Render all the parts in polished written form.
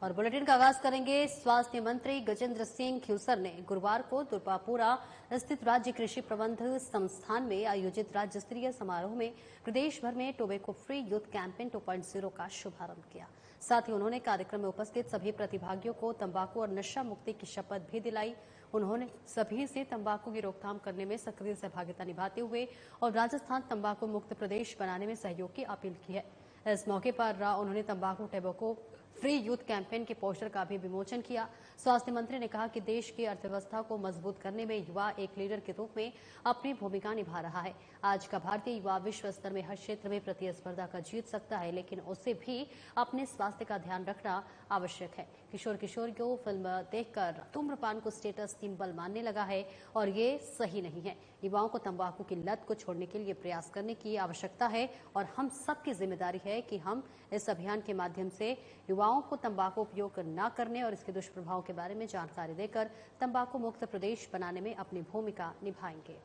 और बुलेटिन का आगाज करेंगे। स्वास्थ्य मंत्री गजेंद्र सिंह ख्यूसर ने गुरुवार को दुर्गापुरा स्थित राज्य कृषि प्रबंध संस्थान में आयोजित राज्य स्तरीय समारोह में प्रदेश भर में टोबैको फ्री यूथ कैंपेन 2.0 का शुभारंभ किया। साथ ही उन्होंने कार्यक्रम में उपस्थित सभी प्रतिभागियों को तंबाकू और नशा मुक्ति की शपथ भी दिलाई। उन्होंने सभी से तंबाकू की रोकथाम करने में सक्रिय सहभागिता निभाते हुए और राजस्थान तंबाकू मुक्त प्रदेश बनाने में सहयोग की अपील की है। इस मौके पर उन्होंने तंबाकू टोबैको फ्री यूथ कैंपेन के पोस्टर का भी विमोचन किया। स्वास्थ्य मंत्री ने कहा कि देश की अर्थव्यवस्था को मजबूत करने में युवा एक लीडर के रूप में अपनी भूमिका निभा रहा है। आज का भारतीय युवा विश्व स्तर में हर क्षेत्र में प्रतिस्पर्धा का जीत सकता है, लेकिन उसे भी अपने स्वास्थ्य का ध्यान रखना आवश्यक है। किशोर किशोरियों फिल्म देखकर धूम्रपान को स्टेटस सिंबल मानने लगा है और ये सही नहीं है। युवाओं को तंबाकू की लत को छोड़ने के लिए प्रयास करने की आवश्यकता है और हम सबकी जिम्मेदारी है कि हम इस अभियान के माध्यम से युवाओं को तंबाकू उपयोग न करने और इसके दुष्प्रभावों के बारे में जानकारी देकर तंबाकू मुक्त प्रदेश बनाने में अपनी भूमिका निभाएंगे।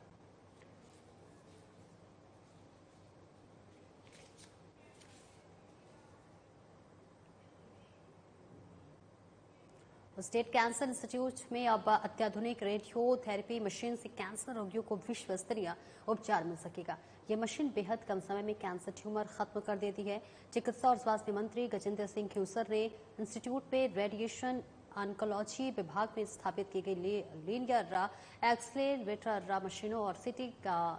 स्टेट कैंसर इंस्टीट्यूट में अब अत्याधुनिक रेडियोथेरेपी मशीन से कैंसर रोगियों को विश्व स्तरीय उपचार मिल सकेगा। यह मशीन बेहद कम समय में कैंसर ट्यूमर खत्म कर देती है। चिकित्सा और स्वास्थ्य मंत्री गजेंद्र सिंह ख्यूसर ने इंस्टीट्यूट में रेडिएशन ऑन्कोलॉजी विभाग में स्थापित की गई लीनियर एक्सलेरेटर मशीनों और सिटी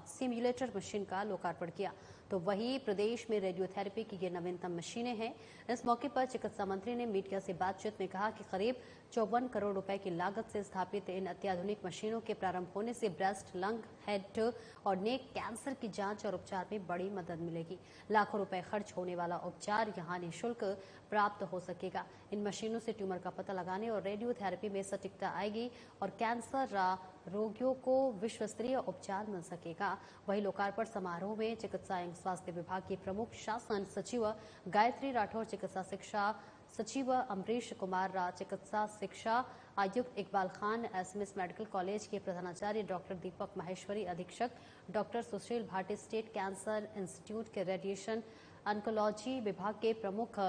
सिम्युलेटर मशीन का लोकार्पण किया। तो वहीं प्रदेश में रेडियोथेरेपी की ये नवीनतम मशीनें हैं। इस मौके पर चिकित्सा मंत्री ने मीडिया से बातचीत में कहा कि करीब 54 करोड़ रुपए की लागत से स्थापित इन अत्याधुनिक मशीनों के प्रारंभ होने से ब्रेस्ट, लंग, हेड और नेक कैंसर की जांच और उपचार में बड़ी मदद मिलेगी। लाखों रुपए खर्च होने वाला उपचार यहां निःशुल्क प्राप्त हो सकेगा। इन मशीनों से ट्यूमर का पता लगाने और रेडियोथेरेपी में सटीकता आएगी और कैंसर रोगियों को विश्व स्तरीय उपचार मिल सकेगा। वहीं लोकार्पण समारोह में चिकित्सा एवं स्वास्थ्य विभाग की प्रमुख शासन सचिव गायत्री राठौर, चिकित्सा शिक्षा सचिव अमरीश कुमार, चिकित्सा शिक्षा आयुक्त Iqbal Khan, SMS medical college के प्रधानाचार्य डॉक्टर दीपक माहेश्वरी, अधीक्षक डॉक्टर सुशील भाटी, स्टेट कैंसर इंस्टीट्यूट के रेडिएशन ऑन्कोलॉजी विभाग के प्रमुख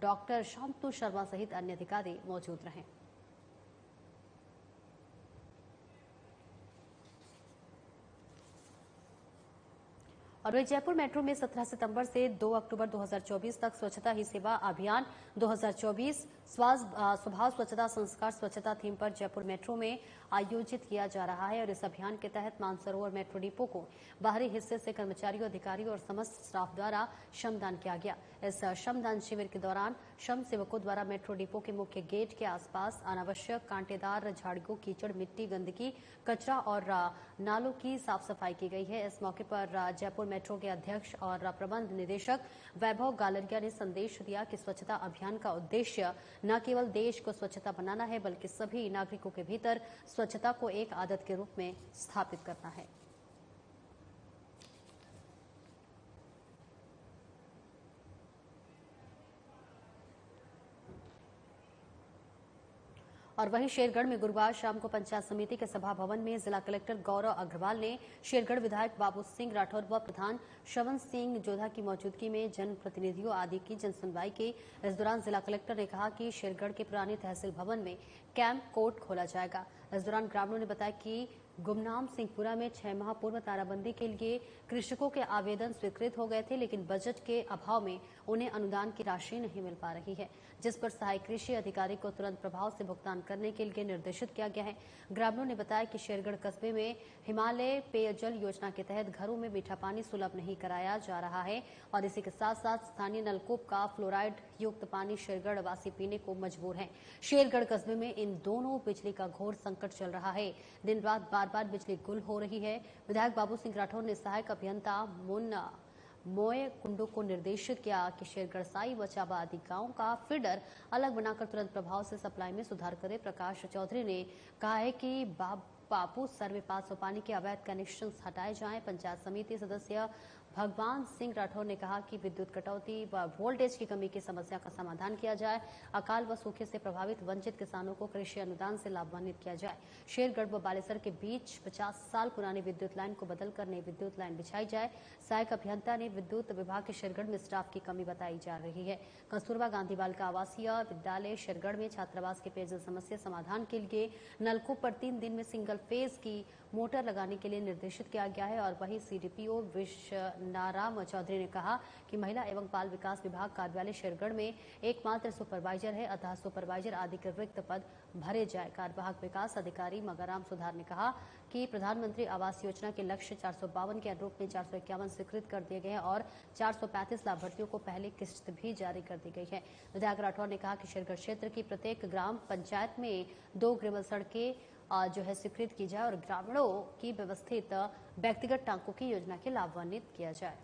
डॉक्टर शांतु शर्मा सहित अन्य अधिकारी मौजूद रहे। और वही जयपुर मेट्रो में 17 सितंबर से 2 अक्टूबर 2024 तक स्वच्छता ही सेवा अभियान 2024 स्वभाव स्वच्छता संस्कार स्वच्छता थीम पर जयपुर मेट्रो में आयोजित किया जा रहा है। और इस अभियान के तहत मानसरोवर मेट्रो डिपो को बाहरी हिस्से से कर्मचारियों, अधिकारियों और समस्त स्टाफ द्वारा श्रमदान किया गया। इस श्रमदान शिविर के दौरान श्रम सेवकों द्वारा मेट्रो डिपो के मुख्य गेट के आसपास अनावश्यक कांटेदार झाड़ियों, कीचड़, मिट्टी, गंदगी, कचरा और नालों की साफ सफाई की गई है। इस मौके पर जयपुर मेट्रो के अध्यक्ष और प्रबंध निदेशक वैभव गालरिया ने संदेश दिया कि स्वच्छता अभियान का उद्देश्य न केवल देश को स्वच्छता बनाना है, बल्कि सभी नागरिकों के भीतर स्वच्छता को एक आदत के रूप में स्थापित करना है। और वहीं शेरगढ़ में गुरुवार शाम को पंचायत समिति के सभा भवन में जिला कलेक्टर गौरव अग्रवाल ने शेरगढ़ विधायक बाबू सिंह राठौर व प्रधान श्रवण सिंह जोधा की मौजूदगी में जनप्रतिनिधियों आदि की जनसुनवाई की। इस दौरान जिला कलेक्टर ने कहा कि शेरगढ़ के पुराने तहसील भवन में कैंप कोर्ट खोला जाएगा। इस दौरान ग्रामीणों ने बताया कि गुमनाम सिंहपुरा में 6 माह पूर्व ताराबंदी के लिए कृषकों के आवेदन स्वीकृत हो गए थे, लेकिन बजट के अभाव में उन्हें अनुदान की राशि नहीं मिल पा रही है, जिस पर सहायक कृषि अधिकारी को तुरंत प्रभाव से भुगतान करने के लिए निर्देशित किया गया है। ग्रामीणों ने बताया कि शेरगढ़ कस्बे में हिमालय पेयजल योजना के तहत घरों में मीठा पानी सुलभ नहीं कराया जा रहा है और इसी के साथ साथ स्थानीय नलकूप का फ्लोराइड युक्त पानी शेरगढ़ वासी पीने को मजबूर है। शेरगढ़ कस्बे में इन दोनों बिजली का घोर संकट चल रहा है। दिन रात बार बिजली गुल हो रही है। विधायक बाबू सिंह राठौर ने सहायक अभियंता मुन्ना मोय कुंडू को निर्देशित किया कि शेरगढ़, साई व चाबा आदि गांव का फीडर अलग बनाकर तुरंत प्रभाव से सप्लाई में सुधार करे। प्रकाश चौधरी ने कहा है कि बापू सर में 500 पानी के अवैध कनेक्शन हटाए जाएं। पंचायत समिति सदस्य भगवान सिंह राठौर ने कहा कि विद्युत कटौती व वोल्टेज की कमी की समस्या का समाधान किया जाए। अकाल व सूखे से प्रभावित वंचित किसानों को कृषि अनुदान से लाभान्वित किया जाए। शेरगढ़ व बालेसर के बीच 50 साल पुरानी विद्युत लाइन को बदलकर नई विद्युत लाइन बिछाई जाए। सहायक अभियंता ने विद्युत विभाग के शेरगढ़ में स्टाफ की कमी बताई जा रही है। कस्तूरबा गांधी बालिका आवासीय विद्यालय शेरगढ़ में छात्रावास के पेयजल समस्या समाधान के लिए नलकूप पर 3 दिन में सिंगल फेज की मोटर लगाने के लिए निर्देशित किया गया है। और वहीं सीडीपीओ विश्वनाराम चौधरी ने कहा कि महिला एवं बाल विकास विभाग कार्यालय शेरगढ़ में एकमात्र सुपरवाइजर है, अतः सुपरवाइजर आदि के रिक्त पद भरे जाए। कार्यवाहक विकास अधिकारी मगाराम सुधार ने कहा कि प्रधानमंत्री आवास योजना के लक्ष्य 452 के अनुरूप में 451 स्वीकृत कर दिए गए हैं और 435 लाभार्थियों को पहली किस्त भी जारी कर दी गई है। विधायक राठौर ने कहा कि शेरगढ़ क्षेत्र की प्रत्येक ग्राम पंचायत में 2 ग्रेवल सड़कें जो है स्वीकृत की जाए और ग्रामीणों की व्यवस्थित व्यक्तिगत टांकों की योजना के लाभान्वित किया जाए।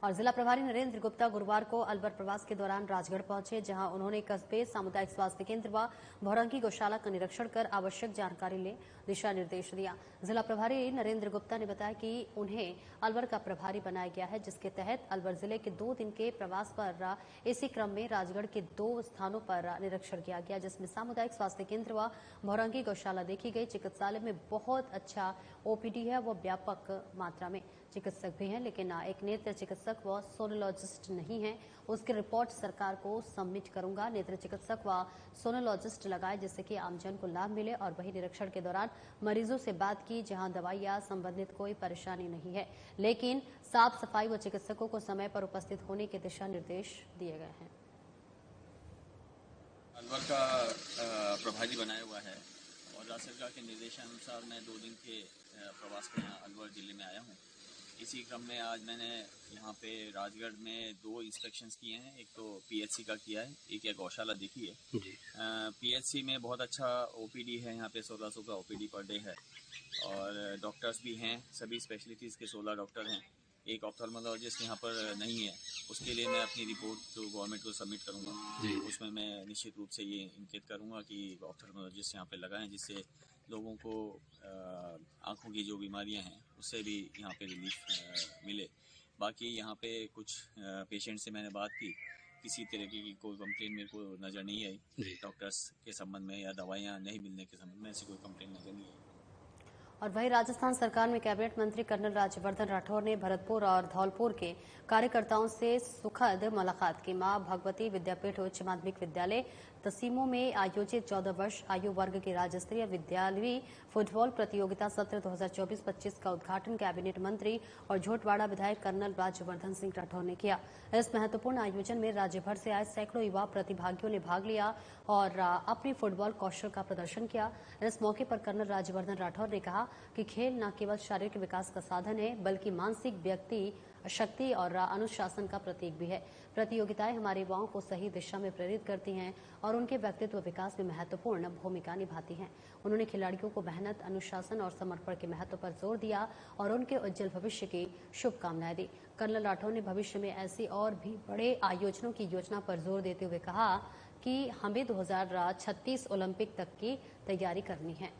और जिला प्रभारी नरेंद्र गुप्ता गुरुवार को अलवर प्रवास के दौरान राजगढ़ पहुंचे, जहां उन्होंने कस्बे सामुदायिक स्वास्थ्य केंद्र व भौरंगी गौशाला का निरीक्षण कर आवश्यक जानकारी ले दिशा निर्देश दिया। जिला प्रभारी नरेंद्र गुप्ता ने बताया कि उन्हें अलवर का प्रभारी बनाया गया है, जिसके तहत अलवर जिले के 2 दिन के प्रवास पर इसी क्रम में राजगढ़ के 2 स्थानों पर निरीक्षण किया गया, जिसमें सामुदायिक स्वास्थ्य केंद्र व भौरंगी गौशाला देखी गई। चिकित्सालय में बहुत अच्छा ओपीडी है, वो व्यापक मात्रा में चिकित्सक भी हैं, लेकिन एक नेत्र चिकित्सक व सोनोलॉजिस्ट नहीं है। उसकी रिपोर्ट सरकार को सबमिट करूंगा। नेत्र चिकित्सक व सोनोलॉजिस्ट लगाए जिससे कि आमजन को लाभ मिले। और वही निरीक्षण के दौरान मरीजों से बात की, जहां दवाइयां संबंधित कोई परेशानी नहीं है, लेकिन साफ सफाई व चिकित्सकों को समय पर उपस्थित होने के दिशा निर्देश दिए गए हैं। अलवर का प्रभारी बनाया हुआ है और राज्य सरकार के निर्देशानुसार मैं 2 दिन के प्रवास पे यहाँ अलवर जिले में आया हूँ। इसी क्रम में आज मैंने यहाँ पे राजगढ़ में 2 इंस्पेक्शंस किए हैं। एक तो पीएचसी का किया है, एक गौशाला देखी है। पीएचसी में बहुत अच्छा ओपीडी है, यहाँ पे 1600 का ओपीडी पर डे है और डॉक्टर्स भी हैं, सभी स्पेशलिटीज़ के 16 डॉक्टर हैं। एक ऑप्थेल्मोलॉजिस्ट यहाँ पर नहीं है, उसके लिए मैं अपनी रिपोर्ट तो गवर्नमेंट को सबमिट करूँगा। उसमें मैं निश्चित रूप से ये इंगित करूँगा कि ऑप्थेल्मोलॉजिस्ट यहाँ पे लगाएं, जिससे लोगों को आँखों की जो बीमारियां हैं उससे भी यहाँ पे रिलीफ मिले। बाकी यहाँ पे कुछ पेशेंट से मैंने बात की, किसी तरह की कोई कंप्लेन मेरे को नज़र नहीं आई डॉक्टर्स के संबंध में या दवाइयाँ नहीं मिलने के संबंध में, ऐसी कोई कंप्लेन नज़र नहीं आई। और वहीं राजस्थान सरकार में कैबिनेट मंत्री कर्नल राज्यवर्धन राठौर ने भरतपुर और धौलपुर के कार्यकर्ताओं से सुखद मुलाकात की। मां भगवती विद्यापीठ उच्च माध्यमिक विद्यालय तसीमो में आयोजित 14 वर्ष आयु वर्ग की राज्य स्तरीय विद्यालयी फुटबॉल प्रतियोगिता सत्र 2024-25 का उद्घाटन कैबिनेट मंत्री और झोटवाड़ा विधायक कर्नल राज्यवर्धन सिंह राठौर ने किया। इस महत्वपूर्ण आयोजन में राज्य भर से आए सैकड़ों युवा प्रतिभागियों ने भाग लिया और अपनी फुटबॉल कौशल का प्रदर्शन किया। इस मौके पर कर्नल राज्यवर्धन राठौर ने कहा कि खेल न केवल शारीरिक विकास का साधन है, बल्कि मानसिक व्यक्ति शक्ति और अनुशासन का प्रतीक भी है। प्रतियोगिताएं हमारे युवाओं को सही दिशा में प्रेरित करती हैं और उनके व्यक्तित्व विकास में महत्वपूर्ण भूमिका निभाती हैं। उन्होंने खिलाड़ियों को मेहनत, अनुशासन और समर्पण के महत्व पर जोर दिया और उनके उज्जवल भविष्य की शुभकामनाएं दी। कर्नल राठौर ने भविष्य में ऐसी और भी बड़े आयोजनों की योजना पर जोर देते हुए कहा कि हमें 2036 ओलंपिक तक की तैयारी करनी है।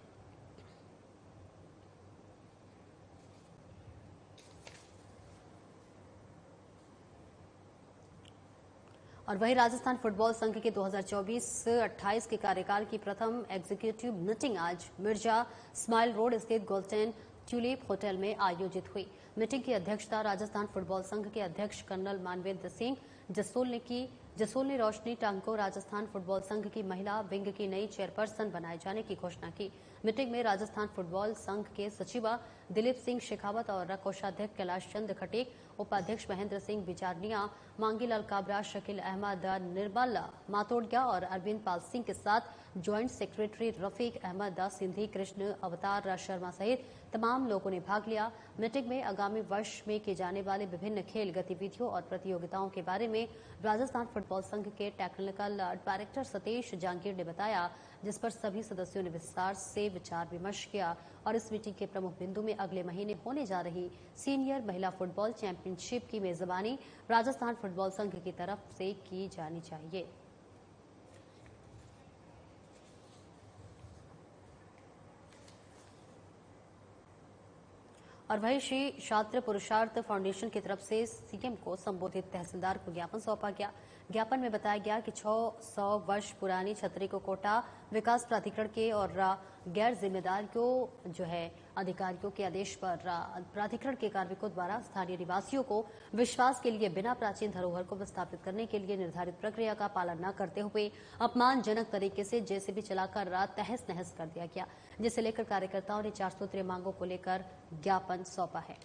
और वहीं राजस्थान फुटबॉल संघ के 2024-28 के कार्यकाल की प्रथम एग्जीक्यूटिव मीटिंग आज मिर्जा स्माइल रोड स्थित गोल्डन ट्यूलिप होटल में आयोजित हुई। मीटिंग की अध्यक्षता राजस्थान फुटबॉल संघ के अध्यक्ष कर्नल मानवेंद्र सिंह जसोल ने की। जसोल ने रोशनी टांग को राजस्थान फुटबॉल संघ की महिला विंग की नई चेयरपर्सन बनाए जाने की घोषणा की। मीटिंग में राजस्थान फुटबॉल संघ के सचिव दिलीप सिंह शेखावत और कोषाध्यक्ष कैलाश चंद खटीक, उपाध्यक्ष महेंद्र सिंह बिचारनिया, मांगीलाल काबरा, शकील अहमद, निर्मल मातोड़िया और अरविंद पाल सिंह के साथ ज्वाइंट सेक्रेटरी रफीक अहमद सिंधी, कृष्ण अवतार शर्मा सहित तमाम लोगों ने भाग लिया। मीटिंग में आगामी वर्ष में की जाने वाली विभिन्न खेल गतिविधियों और प्रतियोगिताओं के बारे में राजस्थान फुटबॉल संघ के टेक्निकल डायरेक्टर सतीश जांगीर ने बताया, जिस पर सभी सदस्यों ने विस्तार से विचार विमर्श किया। और इस मीटिंग के प्रमुख बिंदु में अगले महीने होने जा रही सीनियर महिला फुटबॉल चैंपियनशिप की मेजबानी राजस्थान फुटबॉल संघ की तरफ से की जानी चाहिए। और वहीं श्री छात्र पुरुषार्थ फाउंडेशन की तरफ से सीएम को संबोधित तहसीलदार को ज्ञापन सौंपा गया। ज्ञापन में बताया गया कि 600 वर्ष पुरानी छतरी को कोटा विकास प्राधिकरण के और गैर जिम्मेदारियों अधिकारियों के आदेश पर प्राधिकरण के कार्मिकों द्वारा स्थानीय निवासियों को विश्वास के लिए बिना प्राचीन धरोहर को विस्थापित करने के लिए निर्धारित प्रक्रिया का पालन न करते हुए अपमानजनक तरीके से जेसीबी चलाकर तहस नहस कर दिया गया, जिसे लेकर कार्यकर्ताओं ने 4 सूत्रीय मांगों को लेकर ज्ञापन सौंपा है।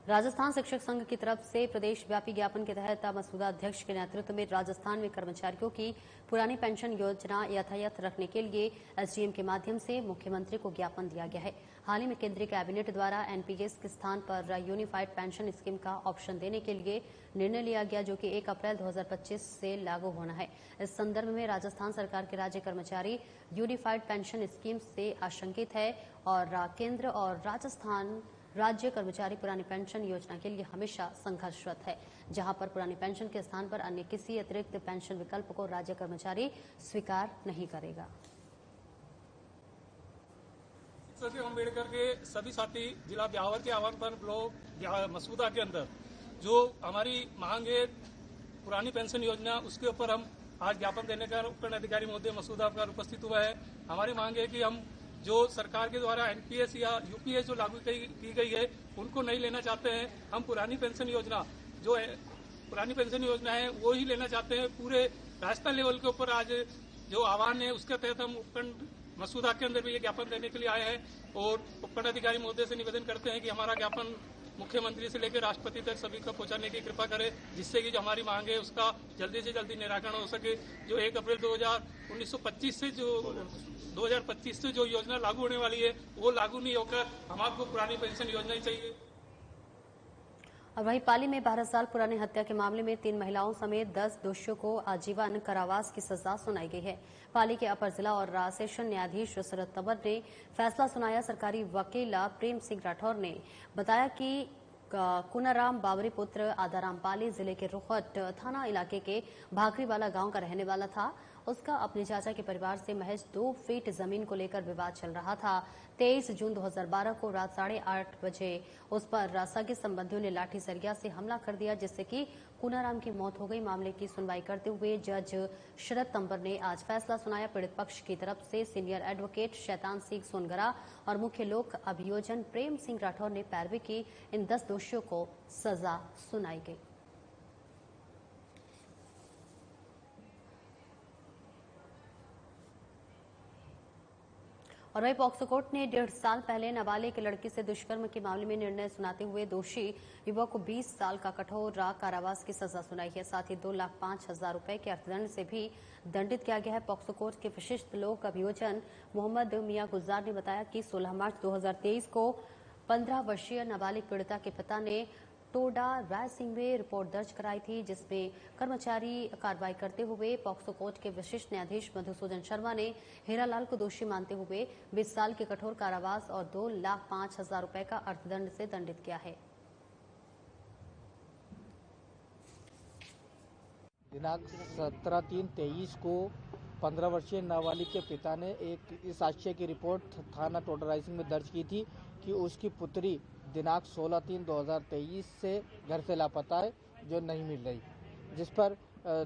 राजस्थान शिक्षक संघ की तरफ से प्रदेश व्यापी ज्ञापन के तहत मसूदा अध्यक्ष के नेतृत्व में राजस्थान में कर्मचारियों की पुरानी पेंशन योजना यथायथ रखने के लिए एसडीएम के माध्यम से मुख्यमंत्री को ज्ञापन दिया गया है। हाल ही में केंद्रीय कैबिनेट द्वारा एनपीएस के स्थान पर यूनिफाइड पेंशन स्कीम का ऑप्शन देने के लिए निर्णय लिया गया, जो कि 1 अप्रैल 2025 से लागू होना है। इस संदर्भ में राजस्थान सरकार के राज्य कर्मचारी यूनिफाइड पेंशन स्कीम से आशंकित है और केंद्र और राजस्थान राज्य कर्मचारी पुरानी पेंशन योजना के लिए हमेशा संघर्षरत है, जहां पर पुरानी पेंशन के स्थान पर अन्य किसी अतिरिक्त पेंशन विकल्प को राज्य कर्मचारी स्वीकार नहीं करेगा। अम्बेडकर के सभी साथी जिला ब्यावर के आह्वान पर ब्लॉक मसूदा के अंदर जो हमारी मांग है पुरानी पेंशन योजना, उसके ऊपर हम आज ज्ञापन देने का उपखंड अधिकारी महोदय मसूदा पर उपस्थित हुआ है। हमारी मांग है कि हम जो सरकार के द्वारा एनपीएस या यूपीएस जो लागू की गई है उनको नहीं लेना चाहते हैं। हम पुरानी पेंशन योजना है वो ही लेना चाहते हैं। पूरे राजस्थान लेवल के ऊपर आज जो आह्वान है उसके तहत हम उपखंड मसूदा के अंदर भी ये ज्ञापन देने के लिए आए हैं और उपखंड अधिकारी महोदय से निवेदन करते हैं कि हमारा ज्ञापन मुख्यमंत्री से लेकर राष्ट्रपति तक सभी को पहुंचाने की कृपा करें, जिससे कि जो हमारी मांग है उसका जल्दी से जल्दी निराकरण हो सके। जो 1 अप्रैल 2025 से जो योजना लागू होने वाली है वो लागू नहीं होकर हम आपको पुरानी पेंशन योजना ही चाहिए। और वहीं पाली में 12 साल पुराने हत्या के मामले में 3 महिलाओं समेत 10 दोषियों को आजीवन कारावास की सजा सुनाई गई है। पाली के अपर जिला और सेशन न्यायाधीश शरद तंवर ने फैसला सुनाया। सरकारी वकील प्रेम सिंह राठौर ने बताया कि कुनाराम बावरी पुत्र आदाराम पाली जिले के रोहट थाना इलाके के भाकरीवाला गांव का रहने वाला था। उसका अपने चाचा के परिवार से महज 2 फीट जमीन को लेकर विवाद चल रहा था। 23 जून 2012 को रात 8:30 बजे उस पर सगे संबंधियों ने लाठी सरिया से हमला कर दिया, जिससे कि कुनाराम की मौत हो गई। मामले की सुनवाई करते हुए जज शरद तंवर ने आज फैसला सुनाया। पीड़ित पक्ष की तरफ से सीनियर एडवोकेट शैतान सिंह सोनगरा और मुख्य लोक अभियोजन प्रेम सिंह राठौर ने पैरवी की। इन 10 दोषियों को सजा सुनाई गई। और वही पॉक्सो कोर्ट ने 1.5 साल पहले नाबालिग लड़की से दुष्कर्म के मामले में निर्णय सुनाते हुए दोषी युवक को 20 साल का कठोर कारावास की सजा सुनाई है। साथ ही 2,05,000 रुपए के अर्थदंड से भी दंडित किया गया है। पॉक्सो कोर्ट के विशिष्ट लोक अभियोजन मोहम्मद मियां गुलजार ने बताया कि 16 मार्च 2023 को 15 वर्षीय नाबालिग पीड़िता के पिता ने टोडा राय सिंह में रिपोर्ट दर्ज कराई थी, जिसमें कर्मचारी कार्रवाई करते हुए पॉक्सो कोर्ट के विशिष्ट न्यायाधीश मधुसूदन शर्मा ने हीरालाल को दोषी मानते हुए 20 साल के कठोर कारावास और 2,05,000 रुपए का अर्थदंड से दंडित किया है। दिनांक 17/3/23 को 15 वर्षीय नाबालिग के पिता ने एक इस आशय की रिपोर्ट थाना टोडा राय सिंह में दर्ज की थी कि उसकी पुत्री दिनांक 16/3/2023 से घर से लापता है, जो नहीं मिल रही। जिस पर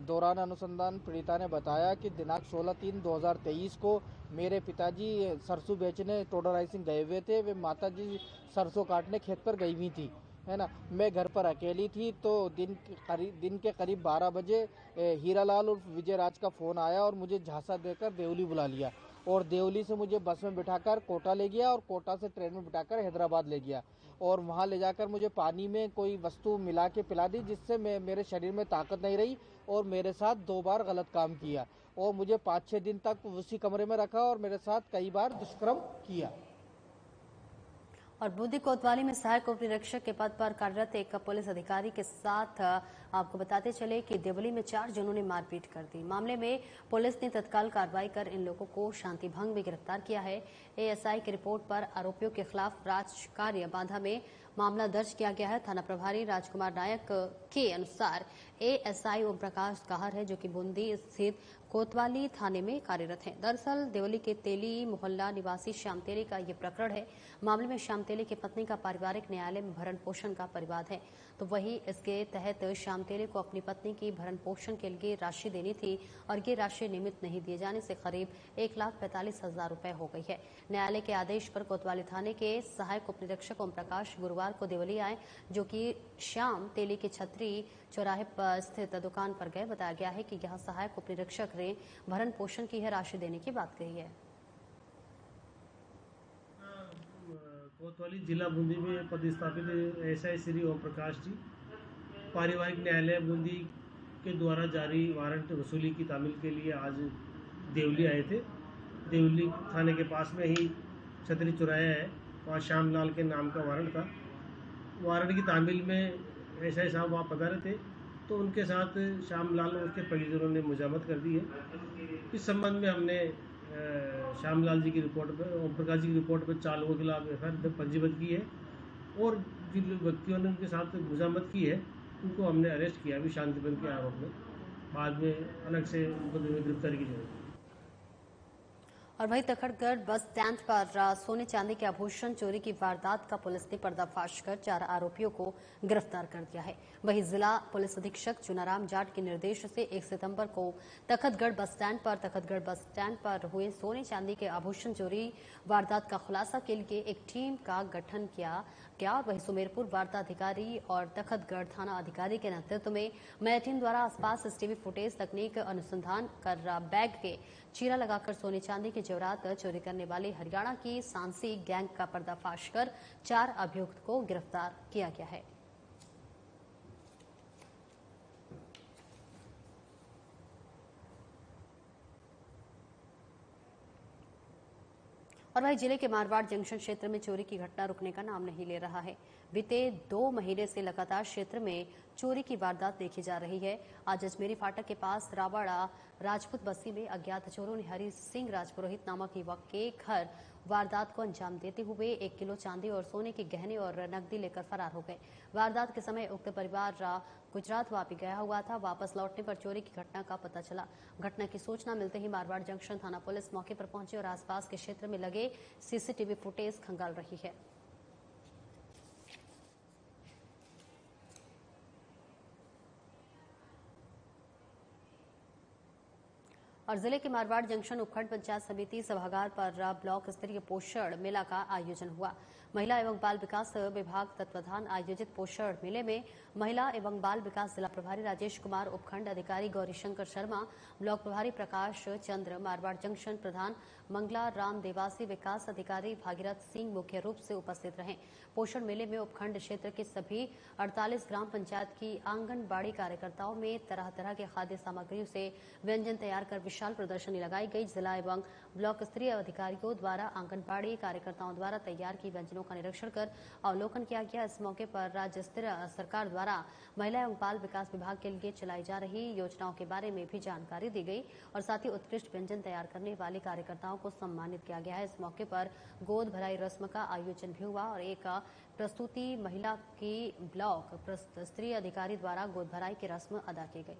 दौरान अनुसंधान पीड़िता ने बताया कि दिनांक 16/3/2023 को मेरे पिताजी सरसों बेचने टोडा राय सिंह गए हुए थे। वे माताजी सरसों काटने खेत पर गई हुई थी, है ना। मैं घर पर अकेली थी तो दिन के करीब 12 बजे हीरालाल और विजयराज का फ़ोन आया और मुझे झांसा देकर देवली बुला लिया और देवली से मुझे बस में बिठाकर कोटा ले गया और कोटा से ट्रेन में बिठाकर हैदराबाद ले गया और वहाँ ले जाकर मुझे पानी में कोई वस्तु मिला के पिला दी, जिससे मेरे शरीर में ताकत नहीं रही और मेरे साथ 2 बार गलत काम किया और मुझे 5-6 दिन तक उसी कमरे में रखा और मेरे साथ कई बार दुष्कर्म किया। और बूंदी कोतवाली में सहायक उप निरीक्षक के पद पर कार्यरत एक पुलिस अधिकारी के साथ आपको बताते चले कि देवली में 4 जनों ने मारपीट कर दी। मामले में पुलिस ने तत्काल कार्रवाई कर इन लोगों को शांति भंग में गिरफ्तार किया है। एएसआई की रिपोर्ट पर आरोपियों के खिलाफ राजकार्य बाधा में मामला दर्ज किया गया है। थाना प्रभारी राजकुमार नायक के अनुसार एएसआई ओम प्रकाश काहर है, जो कि बूंदी स्थित कोतवाली थाने में कार्यरत हैं। दरअसल देवली के तेली मोहल्ला निवासी श्याम तेली का ये प्रकरण है। मामले में श्याम तेली की पत्नी का पारिवारिक न्यायालय में भरण पोषण का विवाद है, तो वही इसके तहत श्याम तेली को अपनी पत्नी की भरण पोषण के लिए राशि देनी थी और ये राशि नियमित नहीं दिए जाने से करीब 1,45,000 रुपए हो गई है। न्यायालय के आदेश पर कोतवाली थाने के सहायक उप निरीक्षक ओम प्रकाश गुरुवार को देवली आए, जो कि श्याम तेली की छतरी चौराहे पर स्थित दुकान पर गए। बताया गया है कि यह सहायक उप निरीक्षक ने भरण पोषण की है राशि देने की बात कही है। कोतवाली जिला बूंदी में पदस्थापित एसआई श्री ओम प्रकाश जी पारिवारिक न्यायालय बूंदी के द्वारा जारी वारंट वसूली की तामील के लिए आज देवली आए थे। देवली थाने के पास में ही छतरी चौराहा है, वहाँ श्यामलाल के नाम का वारंट था। वारंट की तामील में एसआई साहब वहाँ पधारे थे, तो उनके साथ श्यामलाल और उसके परिजनों ने मुजामत कर दी है। इस संबंध में हमने श्यामलाल जी की रिपोर्ट पर, ओम प्रकाश जी की रिपोर्ट पर 4 लोगों के खिलाफ एफआईआर पंजीबद्ध की है और जिन व्यक्तियों ने उनके साथ मुजामत की है उनको हमने अरेस्ट किया अभी शांति भंग के आरोप में। बाद में अलग से उनको गिरफ्तारी की जाएगी। और वहीं तखतगढ़ बस स्टैंड पर सोने चांदी के आभूषण चोरी की वारदात का पुलिस ने पर्दाफाश कर 4 आरोपियों को गिरफ्तार कर दिया है। वहीं जिला पुलिस अधीक्षक चुनाराम जाट के निर्देश से 1 सितंबर को तखतगढ़ बस स्टैंड पर हुए सोने चांदी के आभूषण चोरी वारदात का खुलासा के लिए एक टीम का गठन किया गया। वहीं सुमेरपुर वार्ता अधिकारी और तखतगढ़ थाना अधिकारी के नेतृत्व में टीम द्वारा आसपास सीसीटीवी फुटेज तकनीक अनुसंधान कर बैग के चीरा लगाकर सोने चांदी के जेवरात चोरी करने वाले हरियाणा की सांसी गैंग का पर्दाफाश कर 4 अभियुक्त को गिरफ्तार किया गया है। और वहीं जिले के मारवाड़ जंक्शन क्षेत्र में चोरी की घटना रुकने का नाम नहीं ले रहा है। बीते 2 महीने से लगातार क्षेत्र में चोरी की वारदात देखी जा रही है। आज अजमेरी फाटक के पास रावाड़ा राजपूत बस्ती में अज्ञात चोरों ने हरि सिंह राजपुरोहित नामक युवक के घर वारदात को अंजाम देते हुए 1 किलो चांदी और सोने के गहने और नकदी लेकर फरार हो गए। वारदात के समय उक्त परिवार गुजरात वापस गया हुआ था। वापस लौटने पर चोरी की घटना का पता चला। घटना की सूचना मिलते ही मारवाड़ जंक्शन थाना पुलिस मौके पर पहुंची और आसपास के क्षेत्र में लगे सीसीटीवी फुटेज खंगाल रही है। और जिले के मारवाड़ जंक्शन उपखंड पंचायत समिति सभागार पर ब्लॉक स्तरीय पोषण मेला का आयोजन हुआ। महिला एवं बाल विकास विभाग तत्वाधान आयोजित पोषण मेले में महिला एवं बाल विकास जिला प्रभारी राजेश कुमार, उपखंड अधिकारी गौरीशंकर शर्मा, ब्लॉक प्रभारी प्रकाश चंद्र, मारवाड़ जंक्शन प्रधान मंगला राम देवासी, विकास अधिकारी भागीरथ सिंह मुख्य रूप से उपस्थित रहे। पोषण मेले में उपखंड क्षेत्र के सभी 48 ग्राम पंचायत की आंगनबाड़ी कार्यकर्ताओं में तरह तरह के खाद्य सामग्रियों से व्यंजन तैयार कर विशाल प्रदर्शनी लगाई गई। जिला एवं ब्लॉक स्तरीय अधिकारियों द्वारा आंगनबाड़ी कार्यकर्ताओं द्वारा तैयार की व्यंजनों का निरीक्षण कर अवलोकन किया गया। इस मौके पर राज्य स्तरीय सरकार द्वारा महिला एवं बाल विकास विभाग के लिए चलाई जा रही योजनाओं के बारे में भी जानकारी दी गई और साथ ही उत्कृष्ट व्यंजन तैयार करने वाले कार्यकर्ताओं को सम्मानित किया गया है। इस मौके पर गोद भराई रस्म का आयोजन भी हुआ और एक प्रस्तुति महिला की ब्लॉक स्तरीय अधिकारी द्वारा गोद भराई की रस्म अदा की गई।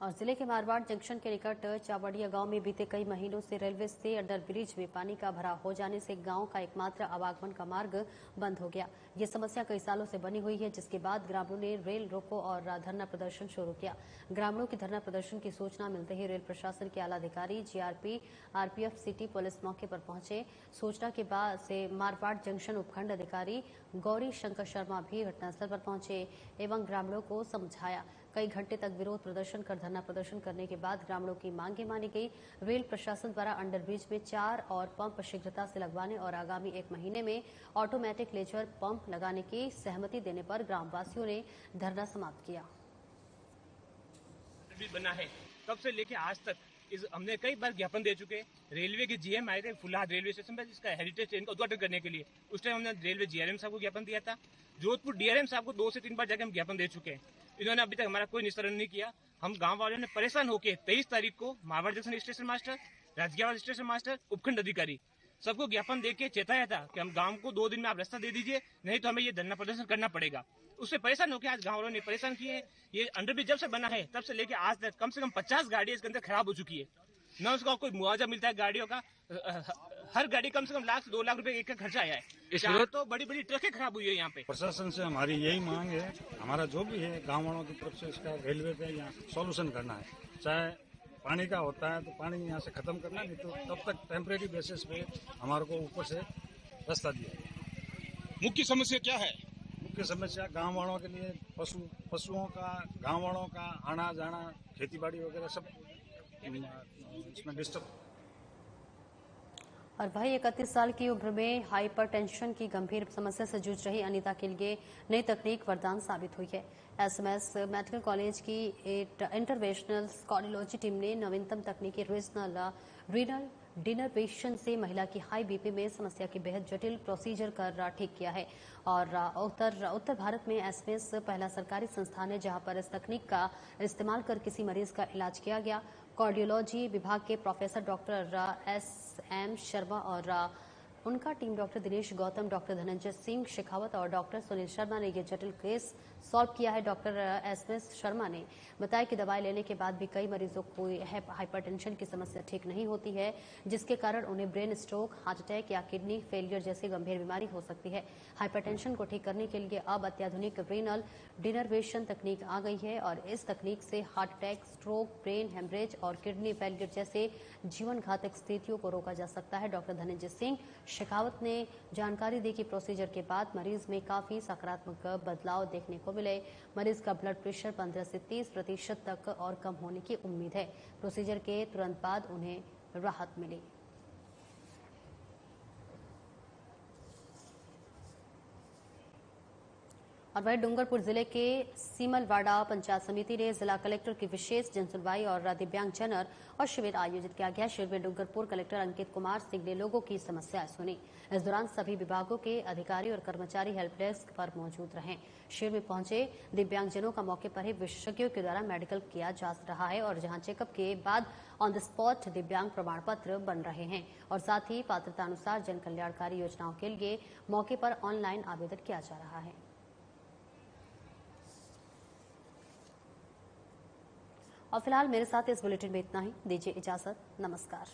और जिले के मारवाड़ जंक्शन के निकट चावड़िया गांव में बीते कई महीनों से रेलवे से अंडर ब्रिज में पानी का भराव हो जाने से गांव का एकमात्र आवागमन का मार्ग बंद हो गया। ये समस्या कई सालों से बनी हुई है, जिसके बाद ग्रामीणों ने रेल रोको और धरना प्रदर्शन शुरू किया। ग्रामीणों के धरना प्रदर्शन की सूचना मिलते ही रेल प्रशासन के आला अधिकारी जीआरपी, आरपीएफ, सिटी पुलिस मौके पर पहुंचे। सूचना के बाद से मारवाड़ जंक्शन उपखंड अधिकारी गौरी शंकर शर्मा भी घटनास्थल पर पहुंचे एवं ग्रामीणों को समझाया। कई घंटे तक विरोध प्रदर्शन कर धरना प्रदर्शन करने के बाद ग्रामीणों की मांगे मानी गई। रेल प्रशासन द्वारा अंडरब्रिज में 4 और पंप शीघ्रता से लगवाने और आगामी 1 महीने में ऑटोमेटिक लेजर पंप लगाने की सहमति देने पर ग्रामवासियों ने धरना समाप्त किया। बना है तब से लेके आज तक हमने कई बार ज्ञापन दे चुके। रेलवे के जीएम आए थे फुलाद रेलवे स्टेशन पर इसका हेरिटेज ट्रेन का उद्घाटन करने के लिए। उस टाइम हमने रेलवे जीआरएम साहब को ज्ञापन दिया था। जोधपुर डीआरएम साहब को 2 से 3 बार जाकर हम ज्ञापन दे चुके हैं। इन्होंने अभी तक हमारा कोई निस्तारण नहीं किया। हम गांव वालों ने परेशान होकर 23 तारीख को Marwar junction station master, Rajgiyawal station master, उपखंड अधिकारी सबको ज्ञापन देके चेताया था कि हम गांव को 2 दिन में आप रास्ता दे दीजिए, नहीं तो हमें ये धरना प्रदर्शन करना पड़ेगा। उससे परेशान होकर आज गांव वालों ने परेशान किए। ये अंडरब्रिज जब से बना है तब से लेके आज तक कम से कम 50 गाड़ियां इसके अंदर खराब हो चुकी है। न उसका कोई मुआवजा मिलता है गाड़ियों का। हर गाड़ी कम से कम लाख से 2 लाख रुपए एक का खर्चा आया है। चार तो बड़ी बड़ी ट्रकें खराब हुई है यहाँ पे। प्रशासन से हमारी यही मांग है, हमारा जो भी है गाँव वालों की तरफ से इसका रेलवे पे यहाँ सॉल्यूशन करना है। चाहे पानी का होता है तो पानी यहाँ से खत्म करना, नहीं तो तब तक टेम्परेरी बेसिस पे हमारे को ऊपर से रास्ता दिया। मुख्य समस्या क्या है? मुख्य समस्या गांव वालों के लिए पशुओं का, गांव वालों का आना जाना, खेती बाड़ी वगैरह सब इसमें डिस्टर्ब। और वही 31 साल की उम्र में हाइपरटेंशन की गंभीर समस्या से जूझ रही अनीता के लिए नई तकनीक वरदान साबित हुई है। एसएमएस मेडिकल कॉलेज की इंटरवेंशनल कार्डियोलॉजी टीम ने नवीनतम तकनीकी रीनल डिनर्वेशन से महिला की हाई बीपी में समस्या की बेहद जटिल प्रोसीजर कर ठीक किया है। और उत्तर भारत में एसएमएस पहला सरकारी संस्थान है जहां पर इस तकनीक का इस्तेमाल कर किसी मरीज का इलाज किया गया। कार्डियोलॉजी विभाग के प्रोफेसर डॉक्टर एस.एम. शर्मा और उनका team doctor Dinesh Gautam, doctor Dhananjay Singh Shekhawat और डॉक्टर सुनील शर्मा ने यह जटिल केस सॉल्व किया है। Doctor SS. शर्मा ने बताया कि दवाई लेने के बाद भी कई मरीजों को हाइपरटेंशन की समस्या ठीक नहीं होती है, जिसके कारण उन्हें ब्रेन स्ट्रोक, हार्ट अटैक या किडनी फेलियर जैसी गंभीर बीमारी हो सकती है। हाइपरटेंशन को ठीक करने के लिए अब अत्याधुनिक रीनल डिनर्वेशन तकनीक आ गई है और इस तकनीक से heart attack, stroke, brain haemorrhage और किडनी फेलियर जैसे जीवन घातक स्थितियों को रोका जा सकता है। डॉक्टर धनंजय सिंह शेखावत ने जानकारी दी कि प्रोसीजर के बाद मरीज में काफी सकारात्मक बदलाव देखने को मिले। मरीज का ब्लड प्रेशर 15 से 30% तक और कम होने की उम्मीद है। प्रोसीजर के तुरंत बाद उन्हें राहत मिली। और वहीं डूंगरपुर जिले के सीमलवाड़ा पंचायत समिति ने जिला कलेक्टर की विशेष जनसुनवाई और दिव्यांग जनर और शिविर आयोजित किया गया। शिविर में डूंगरपुर कलेक्टर अंकित कुमार सिंह ने लोगों की समस्याएं सुनी। इस दौरान सभी विभागों के अधिकारी और कर्मचारी हेल्प डेस्क पर मौजूद रहे। शिविर में पहुंचे दिव्यांगजनों का मौके पर ही विशेषज्ञों के द्वारा मेडिकल किया जा रहा है और जहां चेकअप के बाद ऑन द स्पॉट दिव्यांग प्रमाण पत्र बन रहे हैं और साथ ही पात्रता अनुसार जन कल्याणकारी योजनाओं के लिए मौके पर ऑनलाइन आवेदन किया जा रहा है। और फिलहाल मेरे साथ इस बुलेटिन में इतना ही। दीजिए इजाजत। नमस्कार।